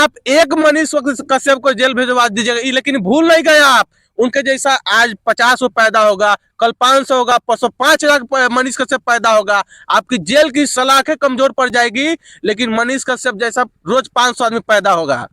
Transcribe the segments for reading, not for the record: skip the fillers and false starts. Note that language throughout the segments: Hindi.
आप एक मनीष कश्यप को जेल भेजवा दीजिएगा, लेकिन भूल नहीं गए आप। उनके जैसा आज 50 पैदा होगा, कल 500 होगा, परसों 5 लाख मनीष कश्यप पैदा होगा। आपकी जेल की सलाखें कमजोर पड़ जाएगी, लेकिन मनीष कश्यप जैसा रोज 500 आदमी पैदा होगा।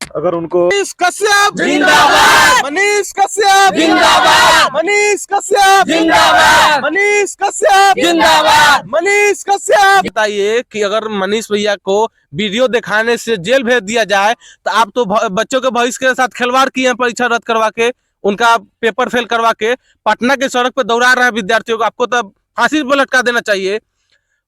अगर उनको मनीष कश्यप जिंदाबाद, मनीष कश्यप जिंदाबाद, मनीष कश्यप जिंदाबाद, मनीष कश्यप जिंदाबाद, मनीष कश्यप। बताइए कि अगर मनीष भैया को वीडियो दिखाने से जेल भेज दिया जाए तो आप तो बच्चों के भविष्य के साथ खिलवाड़ किए हैं, परीक्षा रद्द करवा के, उनका पेपर फेल करवा के पटना के सड़क पे दौड़ा रहे हैं विद्यार्थियों को। आपको तो फांसी पर लटका देना चाहिए।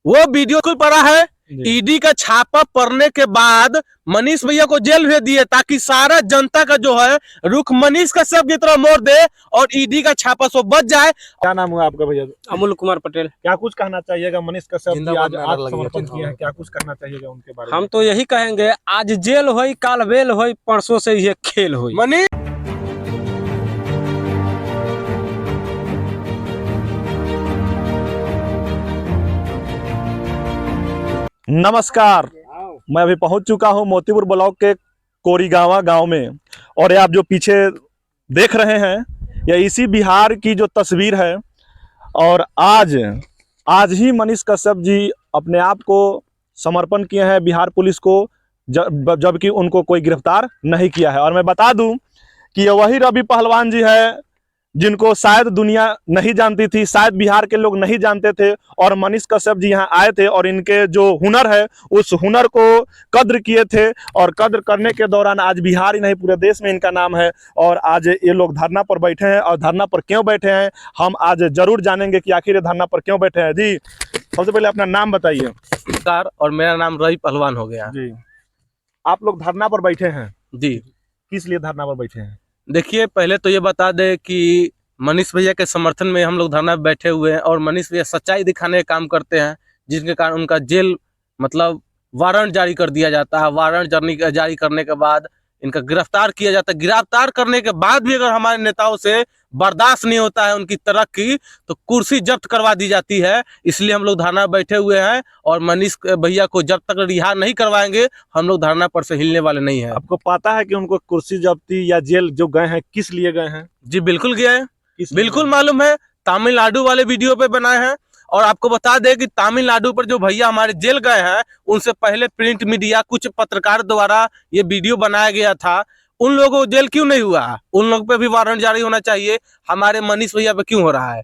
वो वीडियो खुल पड़ा है, ईडी का छापा पड़ने के बाद मनीष भैया को जेल भेज दिए ताकि सारा जनता का जो है रुख मनीष कश्यप की तरह मोड़ दे और ईडी का छापा सो बच जाए। क्या नाम हुआ आपका भैया? अमूल कुमार पटेल। क्या कुछ कहना चाहिएगा मनीष कश्यप जी आज आत्मसमर्पण किए हैं, क्या कुछ कहना चाहिएगा उनके बारे में? हम तो यही कहेंगे, आज जेल होई, काल बेल होई, परसों से ये खेल होई। मनीष नमस्कार, मैं अभी पहुंच चुका हूं मोतीपुर ब्लॉक के कोरीगांवा गांव में, और ये आप जो पीछे देख रहे हैं यह इसी बिहार की जो तस्वीर है। और आज ही मनीष कश्यप जी अपने आप को समर्पण किए हैं बिहार पुलिस को, जबकि उनको कोई गिरफ्तार नहीं किया है। और मैं बता दूं कि ये वही रवि पहलवान जी है जिनको शायद दुनिया नहीं जानती थी, शायद बिहार के लोग नहीं जानते थे, और मनीष कश्यप जी यहाँ आए थे और इनके जो हुनर है उस हुनर को कद्र किए थे, और कद्र करने के दौरान आज बिहार ही नहीं पूरे देश में इनका नाम है। और आज ये लोग धरना पर बैठे हैं, और धरना पर क्यों बैठे हैं हम आज जरूर जानेंगे कि आखिर ये धरना पर क्यों बैठे हैं। जी सबसे पहले अपना नाम बताइए। और मेरा नाम रवि पहलवान हो गया जी। आप लोग धरना पर बैठे हैं जी, किस लिए धरना पर बैठे हैं? देखिए पहले तो ये बता दे कि मनीष भैया के समर्थन में हम लोग धरना पे बैठे हुए हैं, और मनीष भैया सच्चाई दिखाने का काम करते हैं, जिसके कारण उनका जेल मतलब वारंट जारी कर दिया जाता है। वारंट जारी करने के बाद इनका गिरफ्तार किया जाता है। गिरफ्तार करने के बाद भी अगर हमारे नेताओं से बर्दाश्त नहीं होता है उनकी तरक्की, तो कुर्सी जब्त करवा दी जाती है। इसलिए हम लोग धरना बैठे हुए हैं, और मनीष भैया को जब तक रिहा नहीं करवाएंगे हम लोग धरना पर से हिलने वाले नहीं है। आपको पता है कि उनको कुर्सी जब्ती या जेल जो गए हैं किस लिए गए हैं? जी बिल्कुल गया है, बिल्कुल मालूम है। तमिलनाडु वाले वीडियो पे बनाए हैं। और आपको बता दें कि तमिलनाडु पर जो भैया हमारे जेल गए हैं उनसे पहले प्रिंट मीडिया कुछ पत्रकार द्वारा ये वीडियो बनाया गया था। उन लोगों को जेल क्यों नहीं हुआ? उन लोगों पे भी वारंट जारी होना चाहिए। हमारे मनीष भैया पे क्यों हो रहा है?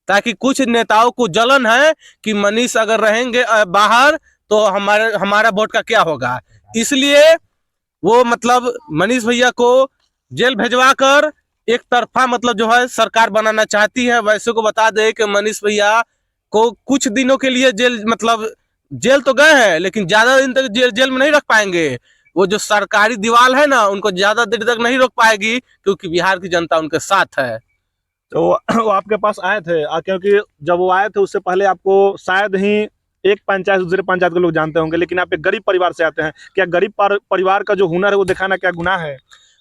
ताकि कुछ नेताओं को जलन है कि मनीष अगर रहेंगे बाहर तो हमारा वोट का क्या होगा, इसलिए वो मतलब मनीष भैया को जेल भेजवा कर एक तरफा मतलब जो है सरकार बनाना चाहती है। वैसे को बता दे कि मनीष भैया को कुछ दिनों के लिए जेल तो गए हैं, लेकिन ज्यादा दिन तक जेल में नहीं रख पाएंगे। वो जो सरकारी दीवार है ना उनको ज्यादा देर तक नहीं रोक पाएगी, क्योंकि बिहार की जनता उनके साथ है। तो वो आपके पास आए थे, क्योंकि जब वो आए थे उससे पहले आपको शायद ही एक पंचायत दूसरे पंचायत के लोग जानते होंगे, लेकिन आप एक गरीब परिवार से आते हैं। क्या गरीब परिवार का जो हुनर है वो दिखाना क्या गुनाह है?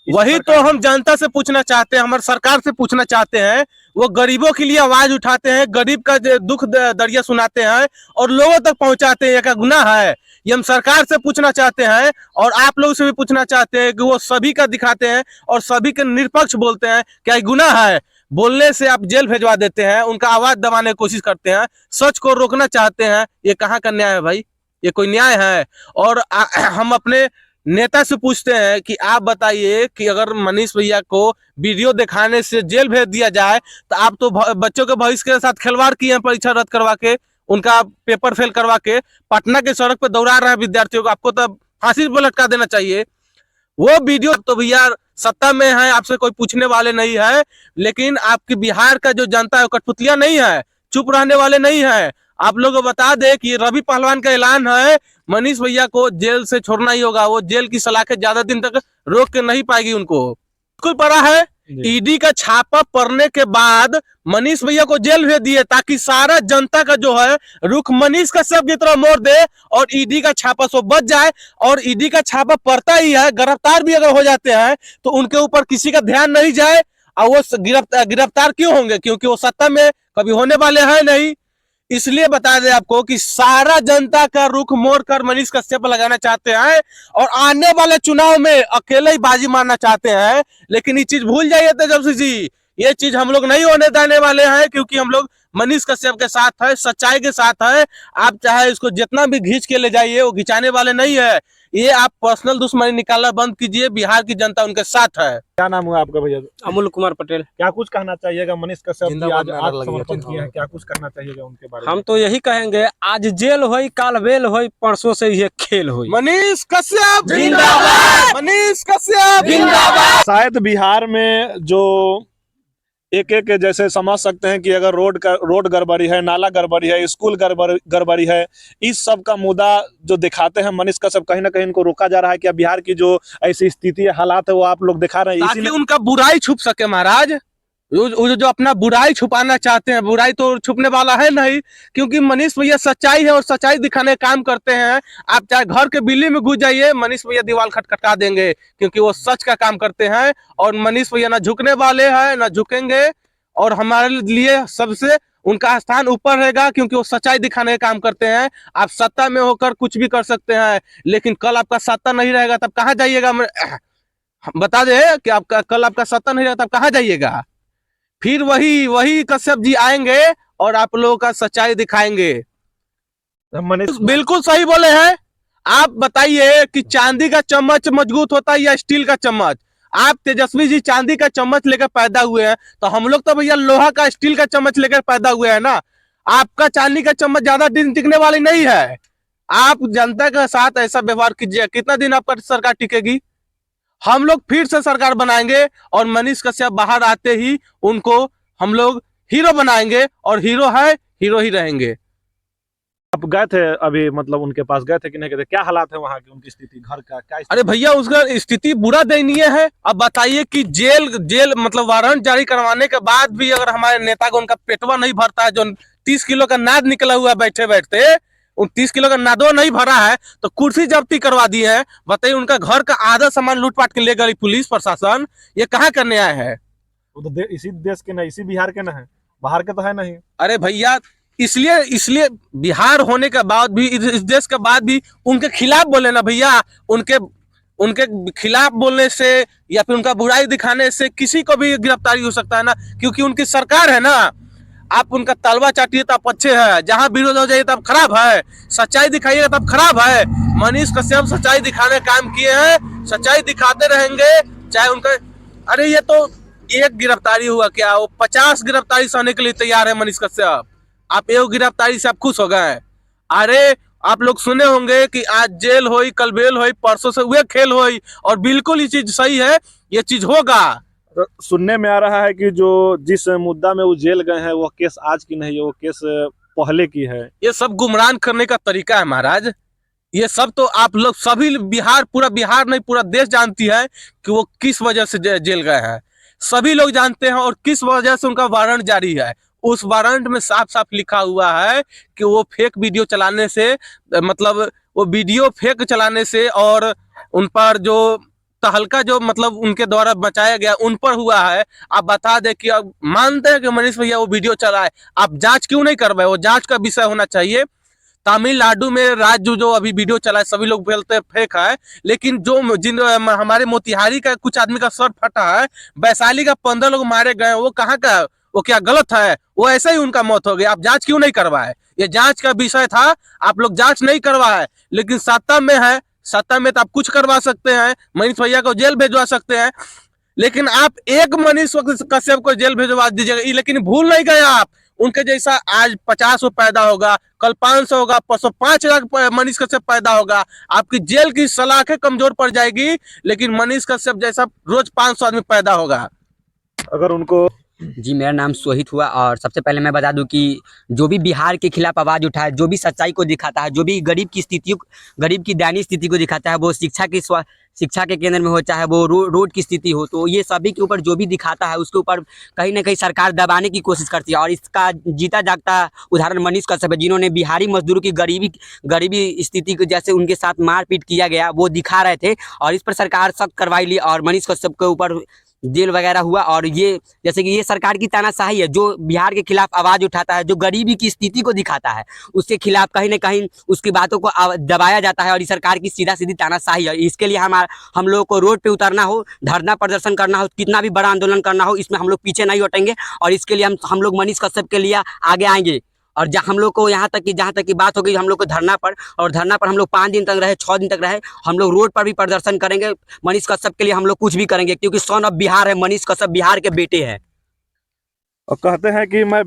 वही तो हम जनता से पूछना चाहते हैं, हमारे सरकार से पूछना चाहते हैं। वो गरीबों के लिए आवाज उठाते हैं, गरीब का दुख दरिया सुनाते हैं और लोगों तक पहुंचाते हैं। क्या गुनाह है? ये हम सरकार से पूछना चाहते हैं, और आप लोग से भी पूछना चाहते हैं कि वो सभी का दिखाते हैं और सभी के निष्पक्ष बोलते हैं। क्या गुनाह है? बोलने से आप जेल भेजवा देते हैं, उनका आवाज दबाने की कोशिश करते हैं, सच को रोकना चाहते हैं। ये कहाँ का न्याय है भाई? ये कोई न्याय है? और हम अपने नेता से पूछते हैं कि आप बताइए कि अगर मनीष भैया को वीडियो दिखाने से जेल भेज दिया जाए तो आप तो बच्चों के भविष्य के साथ खिलवाड़ किए हैं, परीक्षा रद्द करवा के, उनका पेपर फेल करवा के पटना के सड़क पे दौड़ा रहे हैं विद्यार्थियों को। आपको तो फांसी पर लटका देना चाहिए। वो वीडियो तो भैया सत्ता में है, आपसे कोई पूछने वाले नहीं है, लेकिन आपकी बिहार का जो जनता है कठपुतलिया नहीं है, चुप रहने वाले नहीं है। आप लोगों को बता दे कि रवि पहलवान का ऐलान है, मनीष भैया को जेल से छोड़ना ही होगा। वो जेल की सलाखें ज्यादा दिन तक रोक के नहीं पाएगी उनको। बिल्कुल पड़ा है, ईडी का छापा पड़ने के बाद मनीष भैया को जेल भेज दिए ताकि सारा जनता का जो है रुख मनीष कश्यप की तरह मोड़ दे और ईडी का छापा सो बच जाए। और ईडी का छापा पड़ता ही है, गिरफ्तार भी अगर हो जाते हैं तो उनके ऊपर किसी का ध्यान नहीं जाए। और वो गिरफ्तार क्यों होंगे? क्योंकि वो सत्ता में कभी होने वाले हैं नहीं। इसलिए बता दे आपको कि सारा जनता का रुख मोड़ कर मनीष कश्यप लगाना चाहते हैं और आने वाले चुनाव में अकेले ही बाजी मारना चाहते हैं। लेकिन ये चीज भूल जाइए तेजस्वी जी, ये चीज हम लोग नहीं होने देने वाले हैं, क्योंकि हम लोग मनीष कश्यप के साथ है, सच्चाई के साथ है। आप चाहे इसको जितना भी घींच के ले जाइए, वो घिंचाने वाले नहीं है। ये आप पर्सनल दुश्मनी निकालना बंद कीजिए, बिहार की जनता उनके साथ है। क्या नाम हुआ आपका भैया? अमूल कुमार पटेल। क्या कुछ कहना चाहिएगा मनीष कश्यप जी जिंदाबाद आज नारा आत्मसमर्पण लगिए। किए हैं, क्या कुछ कहना चाहिएगा उनके बारे में? हम तो यही कहेंगे, आज जेल होई काल बेल होई, परसों से ये खेल होई। मनीष कश्यप जिंदाबाद, मनीष कश्यप जिंदाबाद। शायद बिहार में जो एक एक जैसे समझ सकते हैं कि अगर रोड गड़बड़ी है, नाला गड़बड़ी है, स्कूल गड़बड़ी है, इस सब का मुद्दा जो दिखाते हैं मनीष कश्यप, कहीं ना कहीं इनको रोका जा रहा है कि बिहार की जो ऐसी स्थिति है, हालात है, वो आप लोग दिखा रहे हैं, ताकि इसीलिए उनका बुराई छुप सके महाराज। जो अपना बुराई छुपाना चाहते हैं, बुराई तो छुपने वाला है नहीं, क्योंकि मनीष भैया सच्चाई है और सच्चाई दिखाने का काम करते हैं। आप चाहे घर के बिल्ली में घुस जाइए, मनीष भैया दीवार खटखटा देंगे, क्योंकि वो सच का काम करते हैं। और मनीष भैया ना झुकने वाले हैं ना झुकेंगे, और हमारे लिए सबसे उनका स्थान ऊपर रहेगा, क्योंकि वो सच्चाई दिखाने का काम करते हैं। आप सत्ता में होकर कुछ भी कर सकते हैं, लेकिन कल आपका सत्ता नहीं रहेगा तब कहाँ जाइएगा? बता दे कि आपका कल आपका सत्ता नहीं रहेगा तब कहाँ जाइएगा? फिर वही कश्यप जी आएंगे और आप लोगों का सच्चाई दिखाएंगे। मनीष बिल्कुल सही बोले हैं। आप बताइए कि चांदी का चम्मच मजबूत होता है या स्टील का चम्मच? आप तेजस्वी जी चांदी का चम्मच लेकर पैदा हुए हैं, तो हम लोग तो भैया लोहा का स्टील का चम्मच लेकर पैदा हुए हैं ना। आपका चांदी का चम्मच ज्यादा दिन टिकने वाली नहीं है। आप जनता के साथ ऐसा व्यवहार कीजिए, कितना दिन आपका सरकार टिकेगी? हम लोग फिर से सरकार बनाएंगे और मनीष कश्यप बाहर आते ही उनको हम लोग हीरो बनाएंगे, और हीरो है, हीरो ही रहेंगे। आप गए थे अभी, मतलब उनके पास गए थे कि नहीं गए थे? क्या हालात है वहाँ की, उनकी स्थिति, घर का क्या स्थिति? अरे भैया उसका स्थिति बुरा दयनीय है। अब बताइए कि जेल मतलब वारंट जारी करवाने के बाद भी अगर हमारे नेता को उनका पेटवा नहीं भरता है, जो 30 किलो का नाद निकला हुआ बैठे बैठते, उन 30 किलो का नादो नहीं भरा है, तो कुर्सी जब्ती करवा दी है। बताइए, उनका घर का आधा सामान लूटपाट के ले गई पुलिस प्रशासन। ये कहाँ करने आए हैं? वो तो इसी देश के ना, इसी बिहार के ना है, बाहर के तो है नहीं। अरे भैया, इसलिए बिहार होने के बाद भी, इस देश के बाद भी उनके खिलाफ बोले ना भैया। उनके खिलाफ बोलने से या फिर उनका बुराई दिखाने से किसी को भी गिरफ्तारी हो सकता है ना, क्योंकि उनकी सरकार है ना। आप उनका तलवा चाटिए तब अच्छे है, जहां विरोध हो जाइए तब खराब है, सच्चाई दिखाइएगा तब खराब है। मनीष कश्यप सच्चाई दिखाने का काम किए हैं, सच्चाई दिखाते रहेंगे चाहे उनका। अरे ये तो एक गिरफ्तारी हुआ क्या, वो 50 गिरफ्तारी सहने के लिए तैयार है मनीष कश्यप। आप एक गिरफ्तारी से आप खुश हो गए? अरे आप लोग सुने होंगे कि आज जेल होई कल बेल होई, परसों से वे खेल होई, और बिल्कुल ये चीज सही है, ये चीज होगा। तो सुनने में आ रहा है कि जो जिस मुद्दा में वो जेल गए हैं, वो केस आज की नहीं है, वो केस पहले की है। ये सब गुमराह करने का तरीका है महाराज। ये सब तो आप लोग सभी बिहार, पूरा बिहार नहीं पूरा देश जानती है कि वो किस वजह से जेल गए हैं। सभी लोग जानते हैं, और किस वजह से उनका वारंट जारी है। उस वारंट में साफ साफ लिखा हुआ है कि वो फेक वीडियो चलाने से, मतलब वो वीडियो फेक चलाने से, और उन पर जो तहलका जो मतलब उनके द्वारा बचाया गया उन पर हुआ है। आप बता दें कि अब मानते हैं कि मनीष भैया वो वीडियो चलाए, आप जांच क्यों नहीं करवाए? वो जांच का विषय होना चाहिए। तमिलनाडु में राजू जो अभी वीडियो चलाए, सभी लोग बोलते हैं फेक है, लेकिन जो हमारे मोतिहारी का कुछ आदमी का सर फटा है, वैशाली का 15 लोग मारे गए, वो कहाँ का, वो क्या गलत है? वो ऐसे ही उनका मौत हो गया। आप जांच क्यों नहीं करवाए? ये जांच का विषय था, आप लोग जांच नहीं करवाए। लेकिन सत्ता में है, सत्ता में तो आप कुछ करवा सकते हैं, मनीष भैया को जेल भेजवा सकते हैं। लेकिन आप एक मनीष कश्यप को जेल भेजवा दीजिएगा, लेकिन भूल नहीं गए आप। उनके जैसा आज 50 पैदा होगा, कल 500 होगा, परसों 5 लाख मनीष कश्यप पैदा होगा। आपकी जेल की सलाखें कमजोर पड़ जाएगी, लेकिन मनीष कश्यप जैसा रोज 500 आदमी पैदा होगा। अगर उनको जी, मेरा नाम सोहित हुआ। और सबसे पहले मैं बता दूं कि जो भी बिहार के खिलाफ आवाज़ उठाए, जो भी सच्चाई को दिखाता है, जो भी गरीब की स्थिति, गरीब की दयनीय स्थिति को दिखाता है, वो शिक्षा के केंद्र में हो, चाहे वो रोड की स्थिति हो, तो ये सभी के ऊपर जो भी दिखाता है उसके ऊपर कहीं ना कहीं सरकार दबाने की कोशिश करती है। और इसका जीता जागता उदाहरण मनीष कश्यप है, जिन्होंने बिहारी मजदूरों की गरीबी स्थिति को जैसे उनके साथ मारपीट किया गया वो दिखा रहे थे, और इस पर सरकार सख्त कार्रवाई ली और मनीष कश्यप के ऊपर जेल वगैरह हुआ। और ये जैसे कि ये सरकार की तानाशाही है, जो बिहार के खिलाफ आवाज उठाता है, जो गरीबी की स्थिति को दिखाता है, उसके खिलाफ कहीं ना कहीं उसकी बातों को दबाया जाता है। और ये सरकार की सीधा सीधी तानाशाही है। इसके लिए हम लोगों को रोड पे उतरना हो, धरना प्रदर्शन करना हो, कितना भी बड़ा आंदोलन करना हो, इसमें हम लोग पीछे नहीं हटेंगे। और इसके लिए हम लोग मनीष कश्यप के लिए आगे आएंगे। और हम लोग को जहाँ तक की बात होगी, हम लोग को धरना पर हम लोग 5 दिन तक रहे, 6 दिन तक रहे, हम लोग रोड पर भी प्रदर्शन करेंगे। मनीष कश्यप के लिए हम लोग कुछ भी करेंगे, क्योंकि सन ऑफ बिहार है, मनीष कश्यप बिहार के बेटे हैं। और कहते हैं कि मैं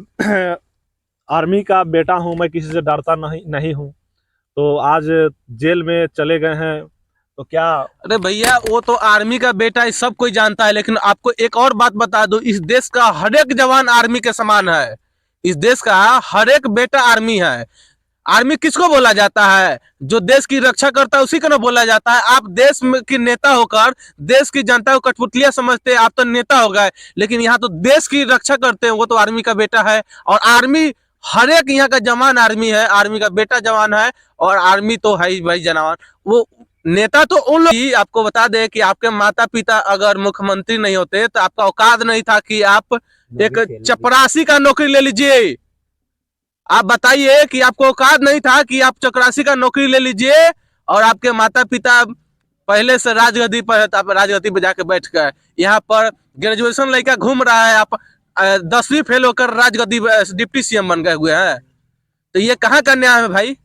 आर्मी का बेटा हूं, मैं किसी से डरता नहीं हूं, तो आज जेल में चले गए हैं, तो क्या? अरे भैया, वो तो आर्मी का बेटा इस सब कोई जानता है, लेकिन आपको एक और बात बता दूं, इस देश का हर एक जवान आर्मी के समान है। इस देश का हर एक बेटा आर्मी है। आर्मी किसको बोला जाता है? जो देश की रक्षा करता है उसी को ना बोला जाता है। आप देश में की नेता होकर देश की जनता को कठपुतलिया समझते हैं, आप तो नेता हो गए, लेकिन यहाँ तो देश की रक्षा करते हैं, वो तो आर्मी का बेटा है। और आर्मी हर एक यहाँ का जवान आर्मी है, आर्मी का बेटा जवान है, और आर्मी तो है ही भाई जवान। वो नेता तो उन लोग, आपको बता दे कि आपके माता पिता अगर मुख्यमंत्री नहीं होते तो आपका औकात नहीं था कि आप एक चपरासी का नौकरी ले लीजिए। आप बताइए कि आपको औकात नहीं था कि आप चपरासी का नौकरी ले लीजिए, और आपके माता पिता पहले से राजगद्दी पर है, तो आप राजगद्दी पर जाके बैठ गए। यहाँ पर ग्रेजुएशन लड़का घूम रहा है, आप 10वीं फेल होकर राजगद्दी डिप्टी सीएम बन गए हुए हैं, तो ये कहाँ का न्याय है भाई?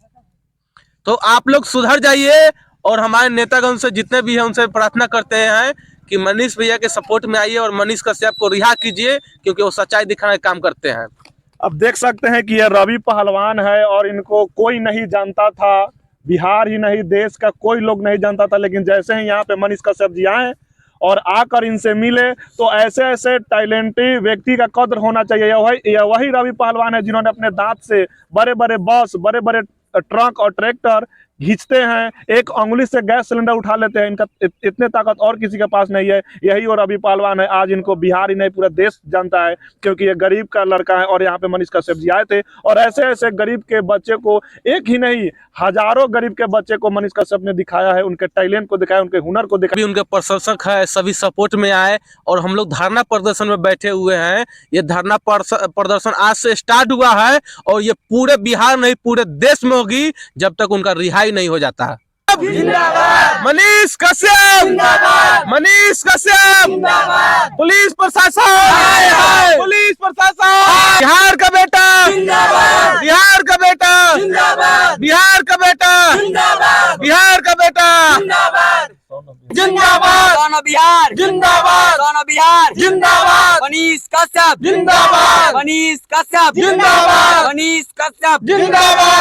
तो आप लोग सुधर जाइए, और हमारे नेतागण से जितने भी हैं उनसे प्रार्थना करते हैं कि मनीष भैया के सपोर्ट में आइए और मनीष कश्यप को रिहा कीजिए, क्योंकि वो सच्चाई दिखाने का काम करते हैं। अब देख सकते हैं कि ये रवि पहलवान है, और इनको कोई नहीं जानता था, बिहार ही नहीं देश का कोई लोग नहीं जानता था, लेकिन जैसे ही यहाँ पे मनीष कश्यप जी आए और आकर इनसे मिले, तो ऐसे ऐसे टैलेंटेड व्यक्ति का कद्र होना चाहिए। यह वही रवि पहलवान है जिन्होंने अपने दांत से बड़े बड़े बस, बड़े बड़े ट्रक और ट्रैक्टर खींचते हैं, एक अंगुली से गैस सिलेंडर उठा लेते हैं। इनका इतने ताकत और किसी के पास नहीं है, यही वो रवि पहलवान है। आज इनको बिहार ही नहीं पूरा देश जानता है, क्योंकि ये गरीब का लड़का है। और यहाँ पे मनीष कश्यप जी आए थे, और ऐसे ऐसे गरीब के बच्चे को, एक ही नहीं हजारों गरीब के बच्चे को मनीष कश्यप ने दिखाया है, उनके टैलेंट को दिखाया, उनके हुनर को दिखाया। उनके प्रशंसक है, सभी सपोर्ट में आए, और हम लोग धरना प्रदर्शन में बैठे हुए हैं। ये धरना प्रदर्शन आज से स्टार्ट हुआ है, और ये पूरे बिहार नहीं पूरे देश में होगी जब तक उनका रिहाई नहीं हो जाता है। मनीष कश्यप, मनीष कश्यप, पुलिस प्रशासन, पुलिस प्रशासन, बिहार का बेटा, बिहार का बेटा, बिहार का बेटा, बिहार का बेटा, जिंदाबाद, सोनो बिहार जिंदाबाद, सोनो बिहार जिंदाबाद, मनीष कश्यप जिंदाबाद, मनीष कश्यप जिंदाबाद, मनीष कश्यप जिंदाबाद।